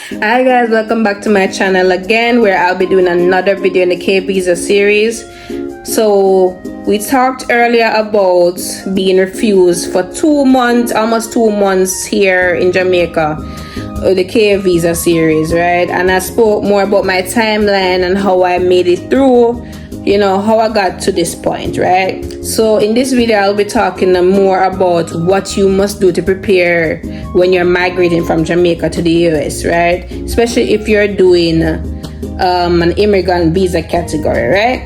Hi guys, welcome back to my channel again, where I'll be doing another video in the K visa series. So we talked earlier about being refused for 2 months, almost 2 months here in Jamaica, the K visa series, right? And I spoke more about my timeline and how I made it through, how I got to this point, right? So in this video, I'll be talking more about what you must do to prepare when you're migrating from Jamaica to the US, right? Especially if you're doing an immigrant visa category, right?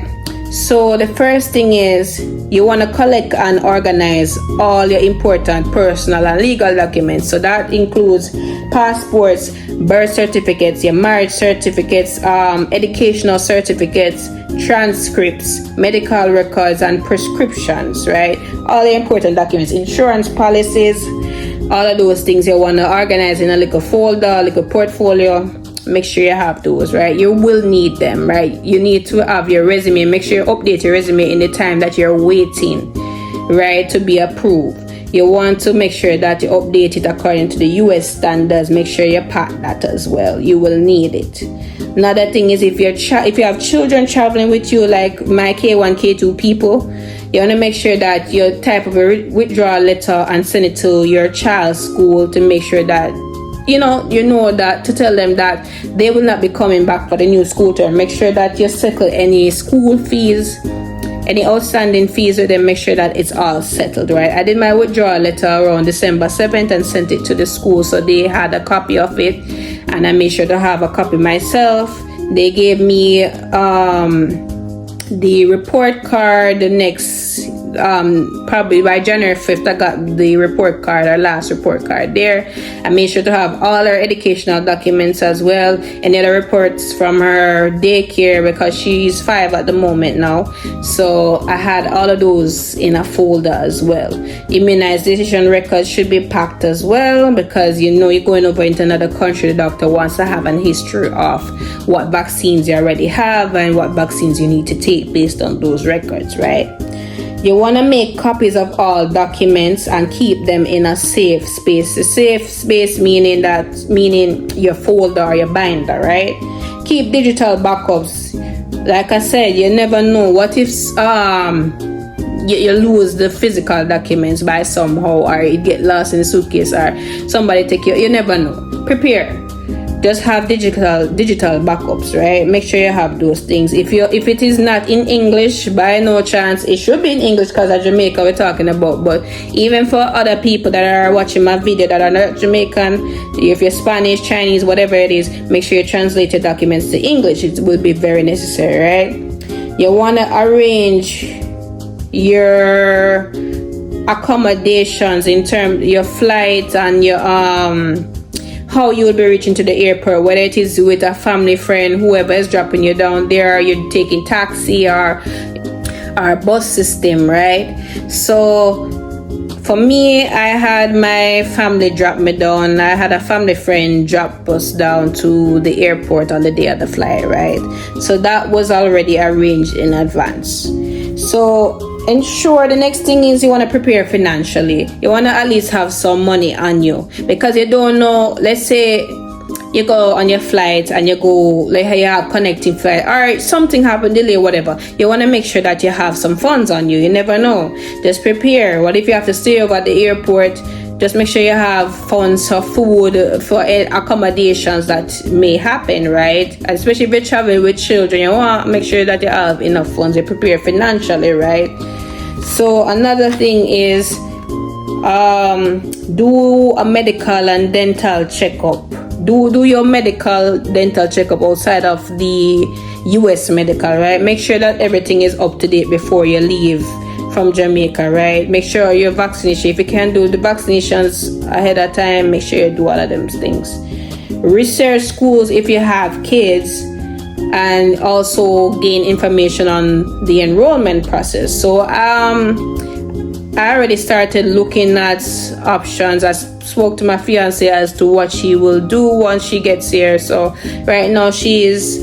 So the first thing is you want to collect and organize all your important personal and legal documents. So that includes passports, birth certificates, your marriage certificates, educational certificates, transcripts, medical records, and prescriptions, right? All the important documents, insurance policies, all of those things you want to organize in a little folder, a little portfolio. Make sure you have those, right? You will need them, right? You need to have your resume. Make sure you update your resume in the time that you're waiting, right, to be approved. You want to make sure that you update it according to the US standards. Make sure you pack that as well. You will need it. Another thing is if you have children traveling with you, like my K1, K2 people, you want to make sure that you type up a withdrawal letter and send it to your child's school to make sure that you know that, to tell them that they will not be coming back for the new school term. Make sure that you settle any school fees, any outstanding fees with them. Make sure that it's all settled, right? I did my withdrawal letter around December 7th and sent it to the school, so they had a copy of it, and I made sure to have a copy myself. They gave me the report card the next probably by January 5th. I got the report card, our last report card there. I made sure to have all her educational documents as well, and other reports from her daycare, because she's 5 at the moment now. So I had all of those in a folder as well. Immunization records should be packed as well, because you're going over into another country. The doctor wants to have an history of what vaccines you already have and what vaccines you need to take based on those records, right? You want to make copies of all documents and keep them in a safe space. A safe space meaning your folder or your binder, right? Keep digital backups. Like I said, you never know. What if you lose the physical documents by somehow, or it get lost in the suitcase, or somebody take you never know. Prepare. Just have digital backups, right? Make sure you have those things. If it is not in English, by no chance, it should be in English, because of Jamaica we're talking about. But even for other people that are watching my video that are not Jamaican, if you're Spanish, Chinese, whatever it is, make sure you translate your documents to English. It will be very necessary, right? You want to arrange your accommodations in terms your flights and your how you will be reaching to the airport, whether it is with a family friend, whoever is dropping you down there, or you're taking taxi or bus system, right? So for me, I had my family drop me down. I had a family friend drop us down to the airport on the day of the flight, right? So that was already arranged in advance. So ensure the next thing is you want to prepare financially. You want to at least have some money on you, because you don't know. Let's say you go on your flight and you go, like you have connecting flight, or something happened, delay, whatever. You want to make sure that you have some funds on you. You never know. Just prepare. What if you have to stay over at the airport? Just make sure you have funds for food, for accommodations that may happen, right? And especially if you're traveling with children, you want to make sure that you have enough funds. You prepare financially, right? So another thing is do a medical and dental checkup. Do your medical dental checkup outside of the US medical, right? Make sure that everything is up to date before you leave from Jamaica, right? Make sure your vaccination, if you can do the vaccinations ahead of time, make sure you do all of them things. Research schools if you have kids, and also gain information on the enrollment process. So I already started looking at options. I spoke to my fiance as to what she will do once she gets here. So right now she is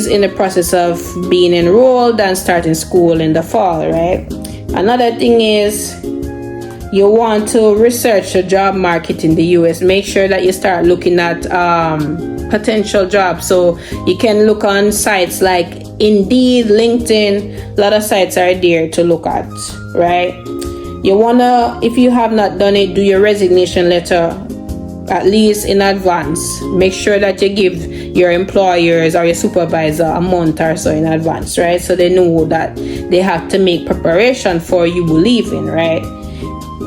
in the process of being enrolled and starting school in the fall, right? Another thing is you want to research the job market in the US. Make sure that you start looking at potential jobs. So you can look on sites like Indeed, LinkedIn. A lot of sites are there to look at, right? You wanna, if you have not done it, do your resignation letter at least in advance. Make sure that you give your employers or your supervisor a month or so in advance, right? So they know that they have to make preparation for you leaving, right?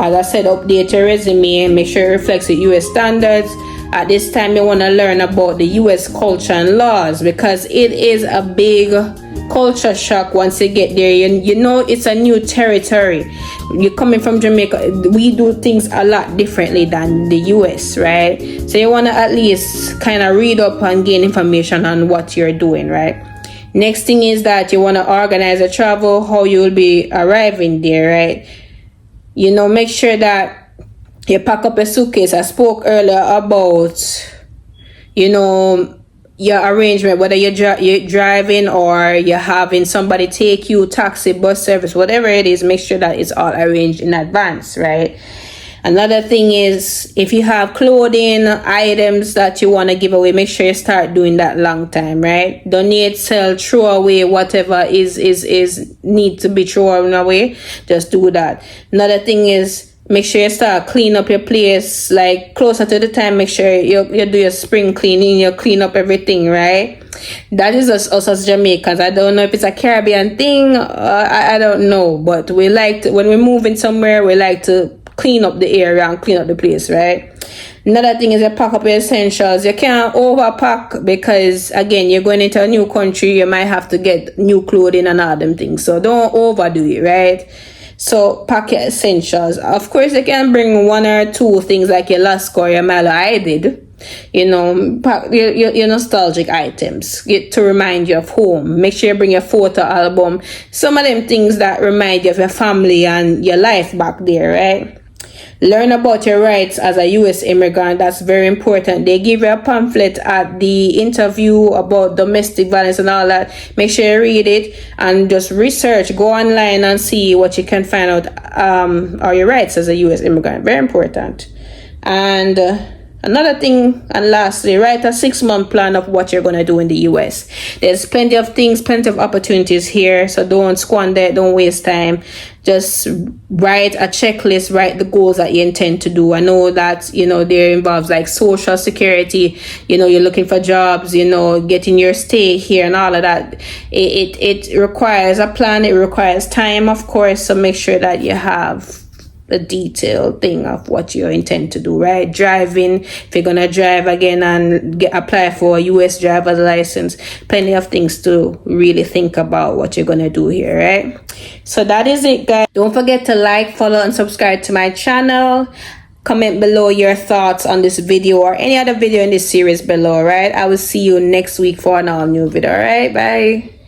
As I said, update your resume and make sure it reflects the US standards. At this time, you want to learn about the US culture and laws, because it is a big culture shock once you get there. You know, it's a new territory. You're coming from Jamaica. We do things a lot differently than the US, right? So you want to at least kind of read up and gain information on what you're doing, right? Next thing is that you want to organize a travel, how you will be arriving there, right? You know, make sure that you pack up a suitcase. I spoke earlier about, you know, your arrangement, whether you're driving or you're having somebody take you, taxi, bus service, whatever it is, make sure that it's all arranged in advance, right? Another thing is, if you have clothing items that you want to give away, make sure you start doing that long time, right? Donate, sell, throw away, whatever is need to be thrown away, just do that. Another thing is, make sure you start clean up your place, like closer to the time. Make sure you do your spring cleaning, you clean up everything, right? That is us as Jamaicans. I don't know if it's a Caribbean thing, I don't know, but we like to, when we're moving somewhere, we like to clean up the area and clean up the place, right? Another thing is you pack up your essentials. You can't overpack, because again, you're going into a new country, you might have to get new clothing and all them things, so don't overdo it, right? So pack your essentials. Of course, you can bring one or two things like your Lasco or your Milo. I did. You know, pack your nostalgic items to remind you of home. Make sure you bring your photo album. Some of them things that remind you of your family and your life back there, right? Learn about your rights as a US immigrant. That's very important. They give you a pamphlet at the interview about domestic violence and all that. Make sure you read it and just research. Go online and see what you can find out are your rights as a US immigrant. Very important. And another thing, and lastly, write a 6-month plan of what you're going to do in the US. There's plenty of things, plenty of opportunities here, so don't squander it, don't waste time. Just write a checklist, write the goals that you intend to do. I know that, you know, there involves like social security, you know, you're looking for jobs, you know, getting your stay here and all of that. It requires a plan, it requires time, of course, so make sure that you have a detailed thing of what you intend to do, right? Driving, if you're gonna drive again and apply for a US driver's license, plenty of things to really think about what you're gonna do here, right? So that is it, guys. Don't forget to like, follow, and subscribe to my channel. Comment below your thoughts on this video or any other video in this series below, right? I will see you next week for an all new video, right? Bye.